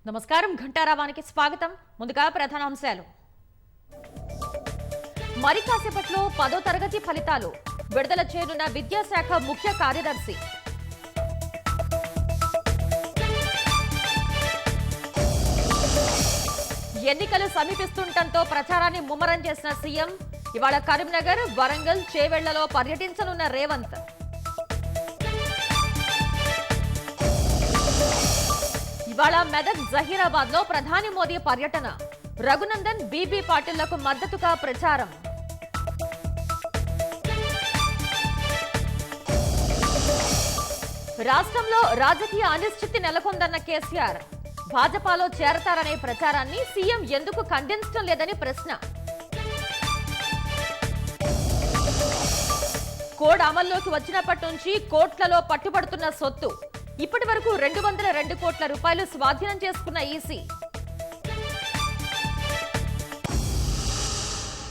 నమస్కారం ఘంటారావానికి స్వాగతం. ముందుగా ప్రధానాంశాలు. మరి కాసేపట్లో 10వ తరగతి ఫలితాలు విడుదల చేయనున్న విద్యాశాఖ ముఖ్య కార్యదర్శి. ఎన్నికలు సమీపిస్తుండటంతో ప్రచారాన్ని ముమ్మరం చేసిన సీఎం ఇవాళ కరీంనగర్, వరంగల్, చేవెళ్లలో పర్యటించనున్న రేవంత్. ఇవాళ మెదక్, జహీరాబాద్ లో ప్రధాని మోదీ పర్యటన. రఘునందన్, బీబీ పాటిళ్లకు మద్దతుగా ప్రచారం. రాష్ట్రంలో రాజకీయ అనిశ్చితి నెలకొందన్న కేసీఆర్. భాజపాలో చేరతారనే ప్రచారాన్ని సీఎం ఎందుకు ఖండించడం లేదని ప్రశ్న. కోడ్ అమల్లోకి వచ్చినప్పటి నుంచి కోట్లలో పట్టుబడుతున్న సొత్తు. ఇప్పటి వరకు 202 కోట్ల రూపాయలు స్వాధీనం చేసుకున్న ఈసీ.